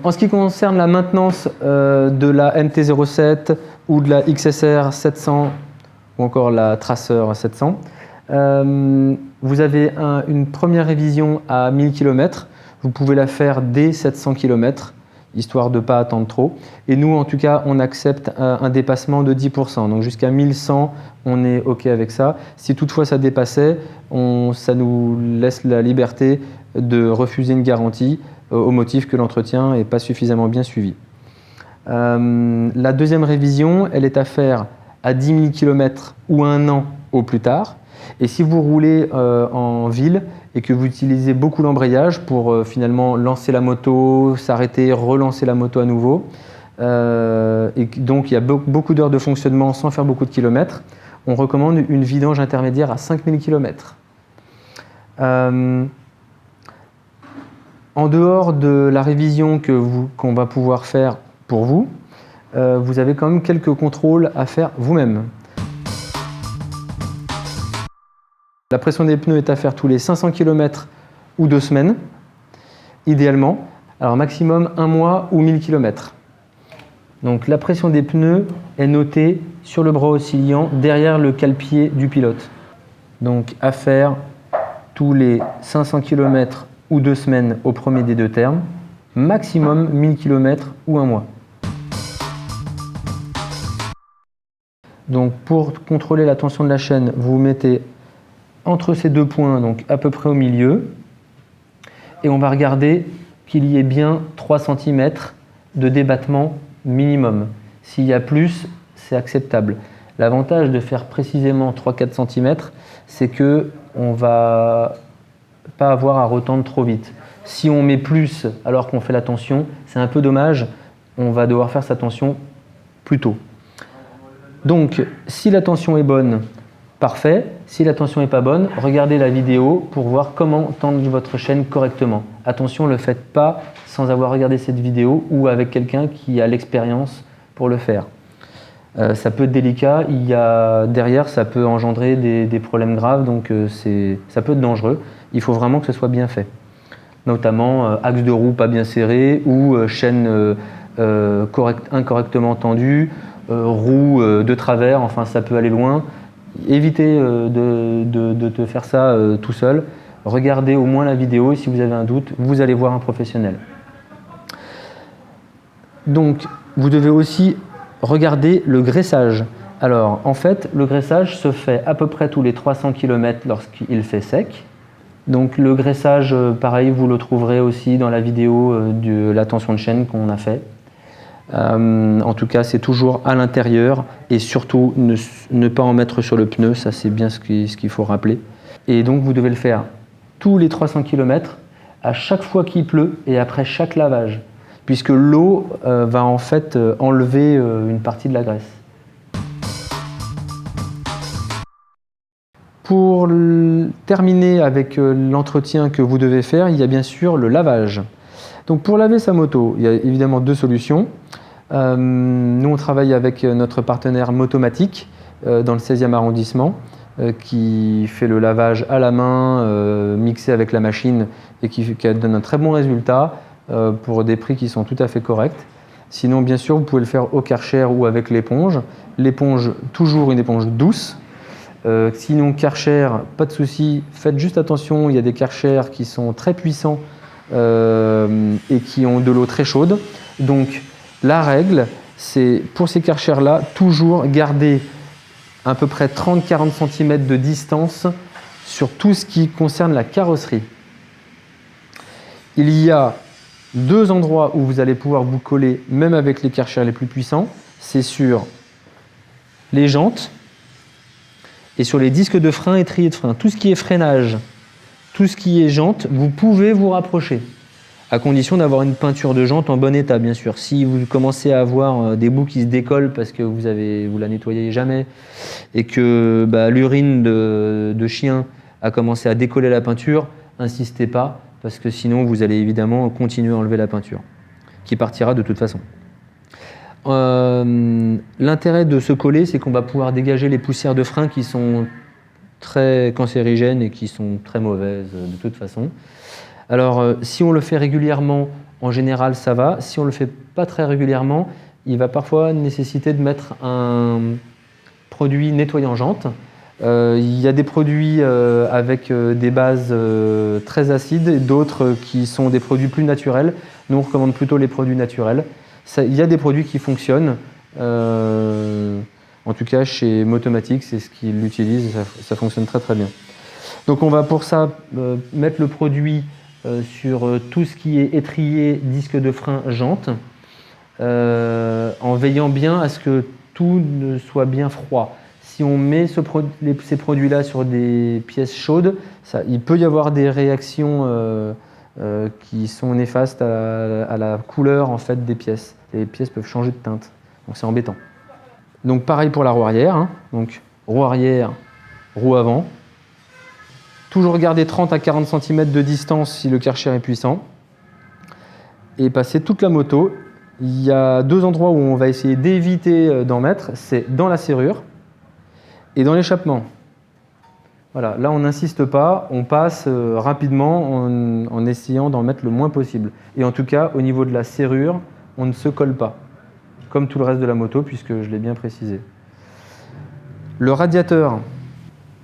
en ce qui concerne la maintenance de la MT-07 ou de la XSR 700 ou encore la Tracer 700, vous avez une première révision à 1000 km. Vous pouvez la faire dès 700 km, histoire de ne pas attendre trop. Et nous, en tout cas, on accepte un dépassement de 10%. Donc jusqu'à 1100, on est OK avec ça. Si toutefois ça dépassait, ça nous laisse la liberté de refuser une garantie au motif que l'entretien n'est pas suffisamment bien suivi. La deuxième révision, elle est à faire à 10 000 km ou 1 an au plus tard. Et si vous roulez en ville et que vous utilisez beaucoup l'embrayage pour finalement lancer la moto, s'arrêter, relancer la moto à nouveau, et donc il y a beaucoup d'heures de fonctionnement sans faire beaucoup de kilomètres, on recommande une vidange intermédiaire à 5000 km. En dehors de la révision qu'on va pouvoir faire pour vous, vous avez quand même quelques contrôles à faire vous-même. La pression des pneus est à faire tous les 500 km ou 2 semaines, idéalement. Alors maximum 1 mois ou 1000 km. Donc la pression des pneus est notée sur le bras oscillant derrière le cale-pied du pilote. Donc à faire tous les 500 km ou 2 semaines au premier des deux termes, maximum 1000 km ou 1 mois. Donc pour contrôler la tension de la chaîne, vous mettez entre ces deux points, donc à peu près au milieu, et on va regarder qu'il y ait bien 3 cm de débattement minimum. S'il y a plus, c'est acceptable. L'avantage de faire précisément 3-4 cm, c'est qu'on ne va pas avoir à retendre trop vite. Si on met plus alors qu'on fait la tension, c'est un peu dommage, on va devoir faire sa tension plus tôt. Donc, si la tension est bonne, parfait. Si la tension n'est pas bonne, regardez la vidéo pour voir comment tendre votre chaîne correctement. Attention, ne le faites pas sans avoir regardé cette vidéo ou avec quelqu'un qui a l'expérience pour le faire. Ça peut être délicat, derrière ça peut engendrer des problèmes graves, donc ça peut être dangereux. Il faut vraiment que ce soit bien fait. Notamment axe de roue pas bien serré ou chaîne incorrectement tendue, roue de travers, enfin ça peut aller loin. Évitez de faire ça tout seul. Regardez au moins la vidéo et si vous avez un doute, vous allez voir un professionnel. Donc, vous devez aussi regarder le graissage. Alors, en fait, le graissage se fait à peu près tous les 300 km lorsqu'il fait sec. Donc, le graissage, pareil, vous le trouverez aussi dans la vidéo de la tension de chaîne qu'on a fait. En tout cas, c'est toujours à l'intérieur et surtout ne pas en mettre sur le pneu, ça c'est bien ce qu'il faut rappeler. Et donc vous devez le faire tous les 300 km, à chaque fois qu'il pleut et après chaque lavage, puisque l'eau va en fait enlever une partie de la graisse. Pour terminer avec l'entretien que vous devez faire, il y a bien sûr le lavage. Donc pour laver sa moto, il y a évidemment 2 solutions. Nous, on travaille avec notre partenaire Motomatic dans le 16e arrondissement qui fait le lavage à la main, mixé avec la machine et qui donne un très bon résultat pour des prix qui sont tout à fait corrects. Sinon, bien sûr, vous pouvez le faire au Karcher ou avec l'éponge. L'éponge, toujours une éponge douce. Sinon, Karcher, pas de souci, faites juste attention, il y a des Karcher qui sont très puissants et qui ont de l'eau très chaude. Donc la règle, c'est pour ces Karcher-là, toujours garder à peu près 30-40 cm de distance sur tout ce qui concerne la carrosserie. Il y a 2 endroits où vous allez pouvoir vous coller, même avec les Karcher les plus puissants, c'est sur les jantes et sur les disques de frein et étriers de frein. Tout ce qui est freinage, tout ce qui est jante, vous pouvez vous rapprocher, à condition d'avoir une peinture de jante en bon état, bien sûr. Si vous commencez à avoir des bouts qui se décollent parce que vous la nettoyez jamais et que l'urine de chien a commencé à décoller la peinture, insistez pas, parce que sinon vous allez évidemment continuer à enlever la peinture, qui partira de toute façon. L'intérêt de se coller, c'est qu'on va pouvoir dégager les poussières de frein qui sont très cancérigènes et qui sont très mauvaises de toute façon. Alors, si on le fait régulièrement en général, ça va. Si on ne le fait pas très régulièrement, il va parfois nécessiter de mettre un produit nettoyant jante. Il y a des produits avec des bases très acides et d'autres qui sont des produits plus naturels. Nous, on recommande plutôt les produits naturels. Il y a des produits qui fonctionnent. En tout cas, chez Motomatic, c'est ce qu'ils utilisent et ça fonctionne très très bien. Donc on va pour ça mettre le produit sur tout ce qui est étrier, disque de frein, jante, en veillant bien à ce que tout ne soit bien froid. Si on met ces produits-là sur des pièces chaudes, il peut y avoir des réactions qui sont néfastes à la couleur en fait, des pièces. Les pièces peuvent changer de teinte, donc c'est embêtant. Donc pareil pour la roue arrière, hein. Donc roue arrière, roue avant. Toujours garder 30 à 40 cm de distance si le Karcher est puissant. Et passer toute la moto. Il y a deux endroits où on va essayer d'éviter d'en mettre, c'est dans la serrure et dans l'échappement. Voilà, là on n'insiste pas, on passe rapidement en essayant d'en mettre le moins possible. Et en tout cas, au niveau de la serrure, on ne se colle pas, comme tout le reste de la moto, puisque je l'ai bien précisé. Le radiateur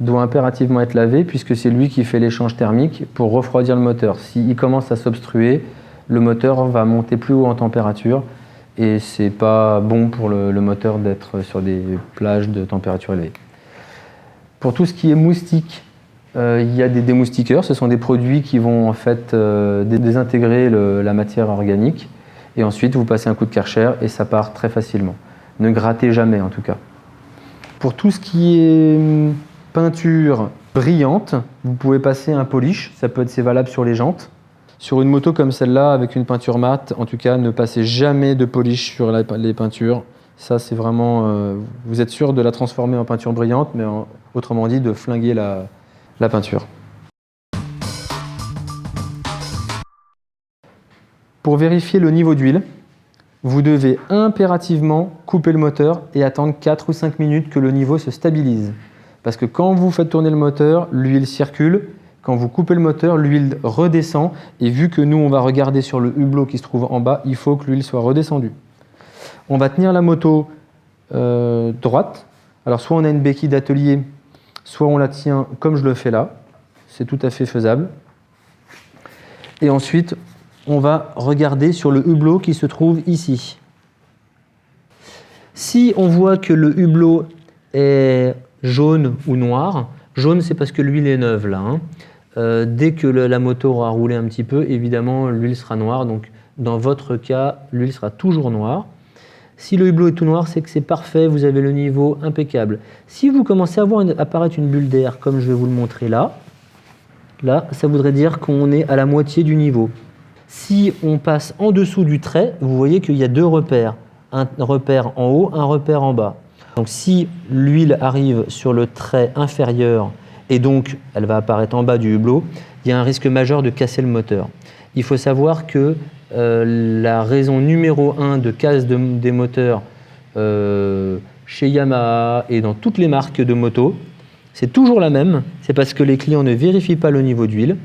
doit impérativement être lavé, puisque c'est lui qui fait l'échange thermique pour refroidir le moteur. S'il commence à s'obstruer, le moteur va monter plus haut en température, et c'est pas bon pour le moteur d'être sur des plages de température élevée. Pour tout ce qui est moustique, il y a des démoustiqueurs. Ce sont des produits qui vont en fait désintégrer la matière organique. Et ensuite, vous passez un coup de Karcher et ça part très facilement. Ne grattez jamais en tout cas. Pour tout ce qui est peinture brillante, vous pouvez passer un polish. C'est valable sur les jantes. Sur une moto comme celle-là, avec une peinture mate, en tout cas, ne passez jamais de polish sur les peintures. Ça, c'est vraiment... vous êtes sûr de la transformer en peinture brillante, mais autrement dit, de flinguer la peinture. Pour vérifier le niveau d'huile, vous devez impérativement couper le moteur et attendre 4 ou 5 minutes que le niveau se stabilise. Parce que quand vous faites tourner le moteur, l'huile circule. Quand vous coupez le moteur, l'huile redescend. Et vu que nous, on va regarder sur le hublot qui se trouve en bas, il faut que l'huile soit redescendue. On va tenir la moto droite. Alors soit on a une béquille d'atelier, soit on la tient comme je le fais là. C'est tout à fait faisable. Et ensuite, on va regarder sur le hublot qui se trouve ici. Si on voit que le hublot est jaune ou noir, jaune c'est parce que l'huile est neuve là. Hein. Dès que la moto aura roulé un petit peu, évidemment l'huile sera noire. Donc dans votre cas, l'huile sera toujours noire. Si le hublot est tout noir, c'est que c'est parfait, vous avez le niveau impeccable. Si vous commencez à voir apparaître une bulle d'air, comme je vais vous le montrer là, ça voudrait dire qu'on est à la moitié du niveau. Si on passe en dessous du trait, vous voyez qu'il y a deux repères. Un repère en haut, un repère en bas. Donc si l'huile arrive sur le trait inférieur et donc elle va apparaître en bas du hublot, il y a un risque majeur de casser le moteur. Il faut savoir que la raison numéro 1 de casse des moteurs chez Yamaha et dans toutes les marques de motos, c'est toujours la même. C'est parce que les clients ne vérifient pas le niveau d'huile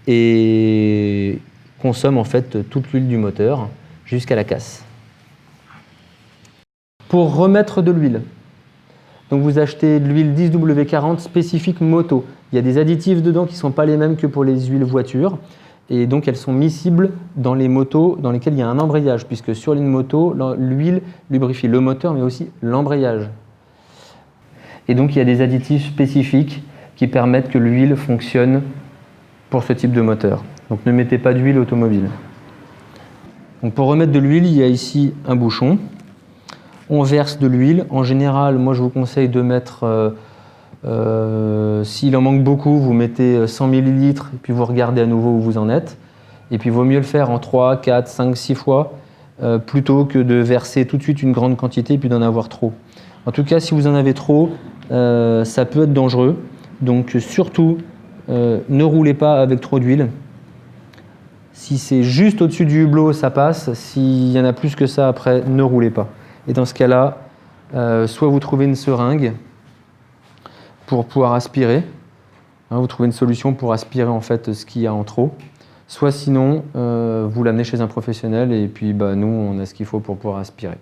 et consomment en fait toute l'huile du moteur jusqu'à la casse. Pour remettre de l'huile, donc vous achetez de l'huile 10W40 spécifique moto. Il y a des additifs dedans qui ne sont pas les mêmes que pour les huiles voitures. Et donc elles sont miscibles dans les motos dans lesquelles il y a un embrayage, puisque sur une moto, l'huile lubrifie le moteur mais aussi l'embrayage. Et donc il y a des additifs spécifiques qui permettent que l'huile fonctionne pour ce type de moteur. Donc ne mettez pas d'huile automobile. Donc pour remettre de l'huile, il y a ici un bouchon. On verse de l'huile. En général, moi je vous conseille de mettre... s'il en manque beaucoup, vous mettez 100 ml et puis vous regardez à nouveau où vous en êtes. Et puis il vaut mieux le faire en 3, 4, 5, 6 fois plutôt que de verser tout de suite une grande quantité et puis d'en avoir trop. En tout cas, si vous en avez trop, ça peut être dangereux. Donc surtout, ne roulez pas avec trop d'huile. Si c'est juste au-dessus du hublot, ça passe. S'il y en a plus que ça après, ne roulez pas. Et dans ce cas-là, soit vous trouvez une seringue pour pouvoir aspirer. Vous trouvez une solution pour aspirer en fait ce qu'il y a en trop. soit sinon vous l'amenez chez un professionnel et puis nous on a ce qu'il faut pour pouvoir aspirer.